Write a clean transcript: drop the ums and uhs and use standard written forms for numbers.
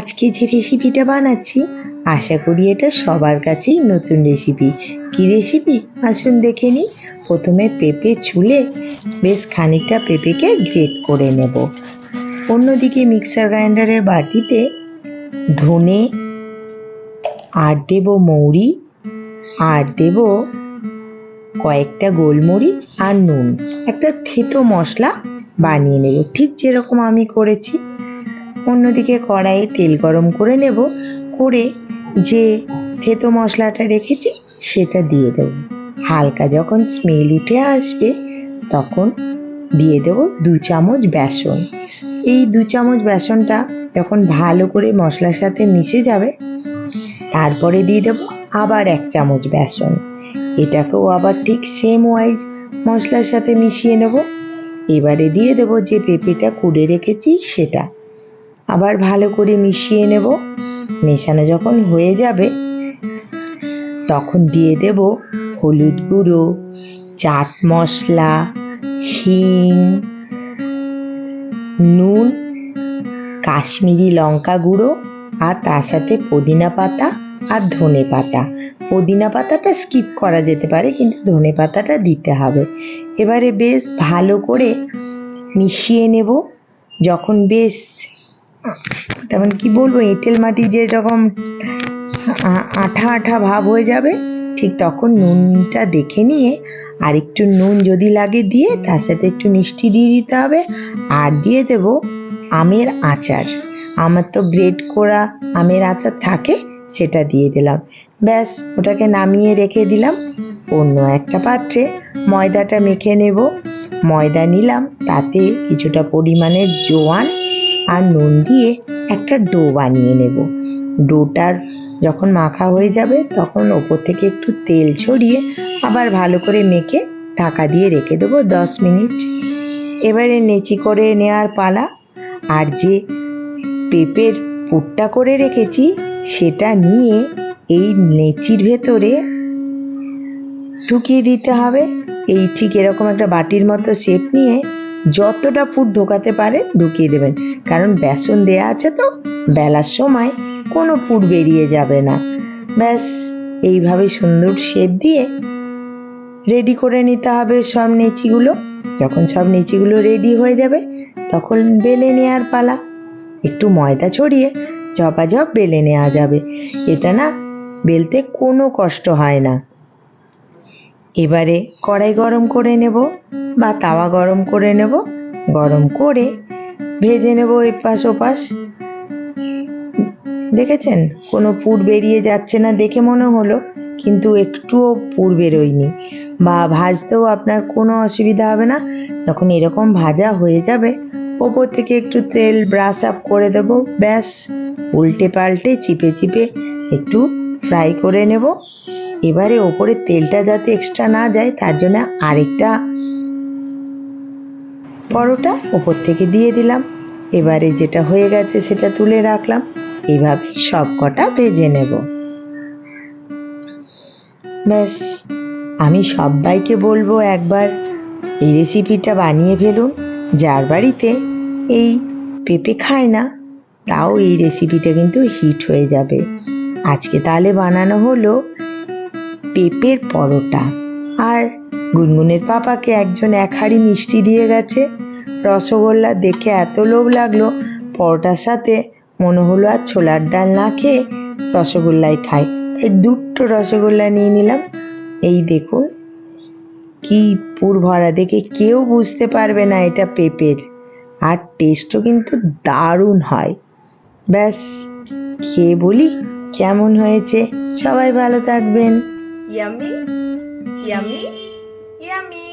আজকে যে রেসিপিটা বানাচ্ছি আশা করি এটা সবার কাছেই নতুন রেসিপি। কি রেসিপি আসুন দেখে নিই। প্রথমে পেঁপে ছুলে বেশ খানিকটা পেঁপেকে গ্রেট করে নেব। অন্যদিকে মিক্সার গ্রাইন্ডারের বাটিতে ধনে আর দেব মৌরি, আর দেব কয়েকটা গোলমরিচ আর নুন, একটা থেতো মশলা বানিয়ে নেব ঠিক যেরকম আমি করেছি। অন্যদিকে কড়াইয়ে তেল গরম করে নেব, করে যে থেতো মশলাটা রেখেছি সেটা দিয়ে দেব। হালকা যখন স্মেল উঠে আসবে তখন দিয়ে দেব 2 চামচ বেসন। এই 2 চামচ বেসনটা যখন ভালো করে মশলার সাথে মিশে যাবে তারপরে দিয়ে দেব আবার 1 চামচ বেসন। এটাকেও আবার ঠিক সেম ওয়াইজ মশলার সাথে মিশিয়ে নেব। এবারে দিয়ে দেব যে পেঁপেটা কুড়ে রেখেছি সেটা, আবার ভালো করে মিশিয়ে নেব। মেশানো যখন হয়ে যাবে তখন দিয়ে দেব হলুদ গুঁড়ো, চাট মশলা, হিং, নুন, কাশ্মীরি লঙ্কা গুঁড়ো, আর তার সাথে পুদিনা পাতা আর ধনে পাতা। পুদিনা পাতাটা স্কিপ করা যেতে পারে কিন্তু ধনে পাতাটা দিতে হবে। এবারে বেশ ভালো করে মিশিয়ে নেব। যখন বেশ তেমন কি বলবো, এঁটেল মাটি যেরকম আঠা আঠা ভাব হয়ে যাবে ঠিক তখন নুনটা দেখে নিয়ে আর একটু নুন যদি লাগে দিয়ে তার সাথে একটু মিষ্টি দিয়ে দিতে হবে। আর দিয়ে দেব আমের আচার। আমার তো গ্রেট করা আমের আচার থাকে, সেটা দিয়ে দিলাম। ব্যাস ওটাকে নামিয়ে রেখে দিলাম। অন্য একটা পাত্রে ময়দাটা মেখে নেব। ময়দা নিলাম, তাতে কিছুটা পরিমাণের জোয়ান আর নুন দিয়ে একটা ডো বানিয়ে নেব। ডোটার যখন মাখা হয়ে যাবে তখন ওপর থেকে একটু তেল ছড়িয়ে আবার ভালো করে মেখে ঢাকা দিয়ে রেখে দেবো 10 মিনিট। এবারে নেচি করে নেওয়ার পালা। আর যে পেঁপের পুরটা করে রেখেছি সেটা নিয়ে এই নেচির ভেতরে ঢুকিয়ে দিতে হবে। এই ঠিক এরকম একটা বাটির মতো শেপ নিয়ে যতটা পুর ঢোকাতে পারে ঢুকিয়ে দেবেন, কারণ বেসন দেয়া আছে তো বেলার সময় কোনো পুর বেরিয়ে যাবে না। ব্যাস এইভাবে সুন্দর শেপ দিয়ে রেডি করে নিতে হবে সব নেচিগুলো। যখন সব নেচিগুলো রেডি হয়ে যাবে তখন বেলে নেওয়ার পালা। একটু ময়দা ছড়িয়ে ঝপাঝপ বেলে নেওয়া যাবে। এটা না বেলতে কোনো কষ্ট হয় না। এবারে কড়াই গরম করে নেব বা তাওয়া গরম করে নেব। গরম করে ভেজে নেব এপাশ ওপাশ। দেখেছেন কোনো পুর বেরিয়ে যাচ্ছে না দেখে মনে হলো, কিন্তু একটুও পুর বেরোয়নি। বা ভাজতেও আপনার কোনো অসুবিধা হবে না। যখন এরকম ভাজা হয়ে যাবে ওপর থেকে একটু তেল ব্রাশ আপ করে দেব। ব্যাস উল্টে পাল্টে চিপে চিপে একটু ফ্রাই করে নেব। এবারে ওপরে তেলটা যাতে এক্সট্রা না যায় তার জন্য আরেকটা পরোটা ওপর থেকে দিয়ে দিলাম। এবারে যেটা হয়ে গেছে সেটা তুলে রাখলাম। এইভাবে সব কটা ভেজে নেব। ব্যাস আমি সবাইকে বলবো একবার এই রেসিপিটা বানিয়ে ফেলুন। যার বাড়িতে এই পেঁপে খায় না তাও এই রেসিপিটা কিন্তু হিট হয়ে যাবে। আজকে তাহলে বানানো হলো পেঁপের পরোটা। আর গুনগুনের পাপাকে একজন 1 হাঁড়ি মিষ্টি দিয়ে গেছে। রসগোল্লা দেখে এত লোভ লাগলো, পরোটার সাথে মনে হলো আর ছোলার ডাল না খেয়ে রসগোল্লাই খাই, তাই 2টো রসগোল্লা নিয়ে নিলাম। এই দেখুন কি পুর ভরা, দেখে কেউ বুঝতে পারবে না এটা পেঁপের। আর টেস্টও কিন্তু দারুণ হয়। ব্যাস খেয়ে বলি কেমন হয়েছে। সবাই ভালো থাকবেন। Yummy, yummy, yummy.